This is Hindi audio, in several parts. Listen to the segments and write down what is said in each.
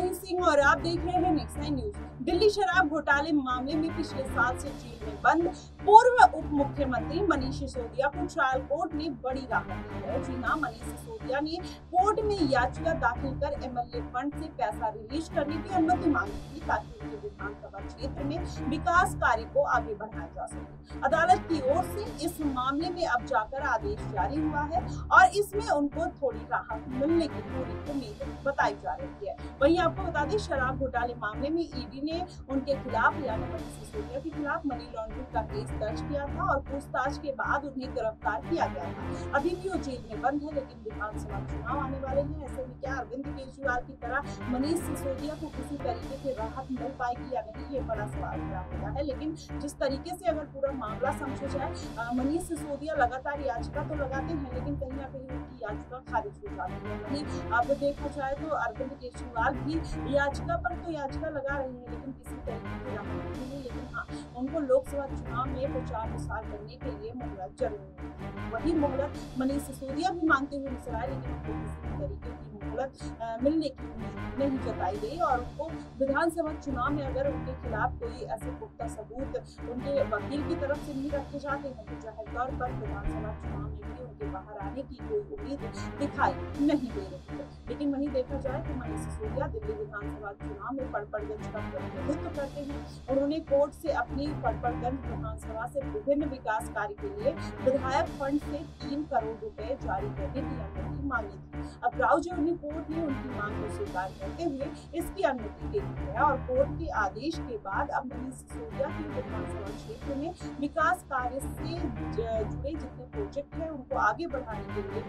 मही सिंह और आप देख रहे हैं नेक्स्ट नाइन न्यूज। दिल्ली शराब घोटाले मामले में पिछले साल से जेल में बंद पूर्व उप मुख्यमंत्री मनीष सिसोदिया को ट्रायल कोर्ट ने बड़ी राहत दी है। जी हाँ, मनीष सिसोदिया ने कोर्ट में याचिका दाखिल कर एमएलए फंड से पैसा रिलीज करने की अनुमति मांगी थी ताकि उनके विधानसभा क्षेत्र में विकास कार्य को आगे बढ़ाया जा सके। अदालत की ओर से इस मामले में अब जाकर आदेश जारी हुआ है और इसमें उनको थोड़ी राहत मिलने की पूरी उम्मीद बताई जा रही है। वहीं आपको बता दें, शराब घोटाले मामले में ईडी ने उनके खिलाफ यानी मनीष सिसोदिया के खिलाफ मनी लॉन्ड्रिंग का केस दर्ज किया था और पूछताछ के बाद उन्हें गिरफ्तार किया गया था। अभी भी वो जेल में बंद है, लेकिन विधानसभा चुनाव आने वाले हैं। ऐसे में क्या अरविंद केजरीवाल की तरह मनीष सिसोदिया को किसी तरीके की राहत मिल पाएगी या नहीं, ये बड़ा सवाल खड़ा होता है। लेकिन जिस तरीके से अगर पूरा मामला समझा जाए, मनीष सिसोदिया लगातार याचिका तो लगाते हैं, लेकिन कहीं ना कहीं उनकी याचिका खारिज हो जाती है। वहीं अब देखा जाए तो अरविंद केजरीवाल भी याचिका पर तो याचिका लगा रहे हैं, लेकिन किसी तरीके की राहत नहीं मिली। लेकिन हाँ, उनको लोकसभा चुनाव में प्रचार प्रसार करने के लिए मोहलत जरूर है। वही मोहलत मनीष सिसोदिया भी मांगते हुए नजर आए, लेकिन उनको किसी तरीके की मोहलत मिलने की उम्मीद नहीं जताई गई और उनको विधानसभा चुनाव में अगर उनके खिलाफ कोई ऐसे पुख्ता सबूत उनके वकील की तरफ से नहीं रखे जाते हैं तो जाहिर तौर पर विधानसभा चुनाव में भी उनके बाहर आने की कोई उम्मीद दिखाई नहीं दे रही है। लेकिन वहीं देखा जाए तो मनीष सिसोदिया दिल्ली विधानसभा चुनाव में पड़पड़गंज का प्रतिनिधित्व करते हैं। उन्होंने कोर्ट से अपनी पड़पड़गंज विधानसभा से विभिन्न विकास कार्य के लिए विधायक फंड से 3 करोड़ रुपए जारी करने की अनुमति मांगी थी। अब राउजर कोर्ट ने उनकी मांग को स्वीकार करते हुए इसकी अनुमति दे दी है और कोर्ट के आदेश के बाद अब मनीष सिसोदिया के विधानसभा क्षेत्र में विकास कार्य से जुड़े जितने प्रोजेक्ट है उनको आगे बढ़ाने के लिए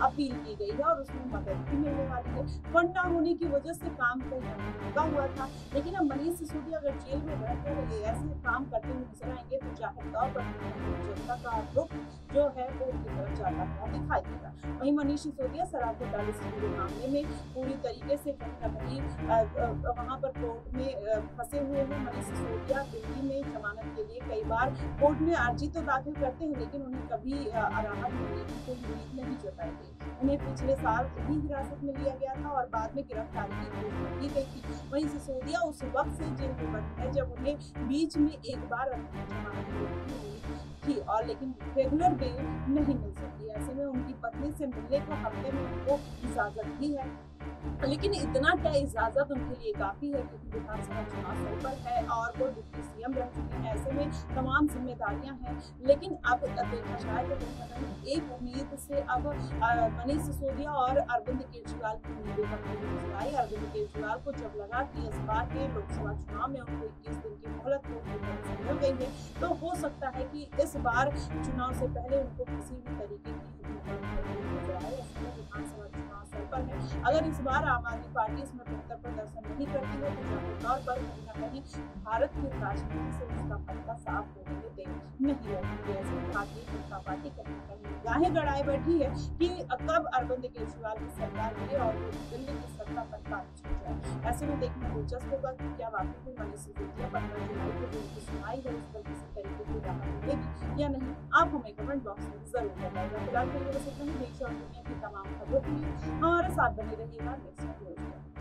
अपील की गई है और उसमें मदद भी मिलने वाली है। फंड न होने की वजह से काम कहीं रुका हुआ था, लेकिन अब मनीष सिसोदिया अगर जेल में रहकर ऐसे काम करते हुए नजर आएंगे तो जाहिर तौर पर जनता का रुख जो है वो उनकी तरफ जाता हुआ दिखाई देगा। वहीं मनीष सिसोदिया शराब घोटाले से जुड़े मामले में पूरी तरीके से कहीं न कहीं वहां पर कोर्ट में फंसे हुए हैं। मनीष सिसोदिया दिल्ली में जमानत के लिए कई बार कोर्ट में अर्जी तो दाखिल करते हैं, लेकिन उन्हें कभी राहत मिलने की कोई उम्मीद नहीं जताई गई। उन्हें पिछले साल ही हिरासत में लिया गया था और बाद में गिरफ्तारी की घोषणा की गई थी। वहीं सिसोदिया उस वक्त से जेल में बंद है जब उन्हें बीच में एक बार जमानत थी और लेकिन रेगुलर बेल नहीं मिल सकी। ऐसे में उनकी पत्नी से मिलने को हफ्ते में उनको इजाजत भी है, लेकिन इतना क्या इजाजत उनके लिए काफी है क्योंकि विधानसभा चुनाव सर पर है और वो डिप्टी सीएम रह चुके हैं। ऐसे में तमाम जिम्मेदारियां हैं, लेकिन अब देखा जाए तो एक उम्मीद से अब मनीष सिसोदिया और अरविंद केजरीवाल की उम्मीदें बढ़ती आई। अरविंद केजरीवाल को जब लगा कि इस बार के लोकसभा चुनाव में उनको 21 दिन की मोहलत मिल गई है तो हो सकता है कि इस बार चुनाव से पहले उनको किसी भी तरीके की विधानसभा चुनाव सर पर है। अगर इस बार आम आदमी पार्टी इसमें बेहतर प्रदर्शन नहीं करती है तो जाहिर तौर पर कहीं न कहीं भारत की राजनीति से उसका पत्ता साफ होने में देर नहीं लगती। ऐसे भारतीय जनता पार्टी कहीं न कहीं निगाहें गड़ाए बैठी है कि कब अरविंद केजरीवाल की सरकार मिले और वो दिल्ली की सत्ता पर काबू हो जाए। ऐसे में देखना दिलचस्प होगा कि क्या वाकई में मनीष सिसोदिया 15 जुलाई को जो उनकी सुनवाई है उस पर किसी तरीके की राहत मिलेगी या नहीं, आप हमें कमेंट बॉक्स में जरूर बताइएगा। फिलहाल के लिए बस इतना ही। देश और दुनिया की तमाम खबरों के लिए हमारे साथ बने रहिएगा नेक्स्ट न्यूज।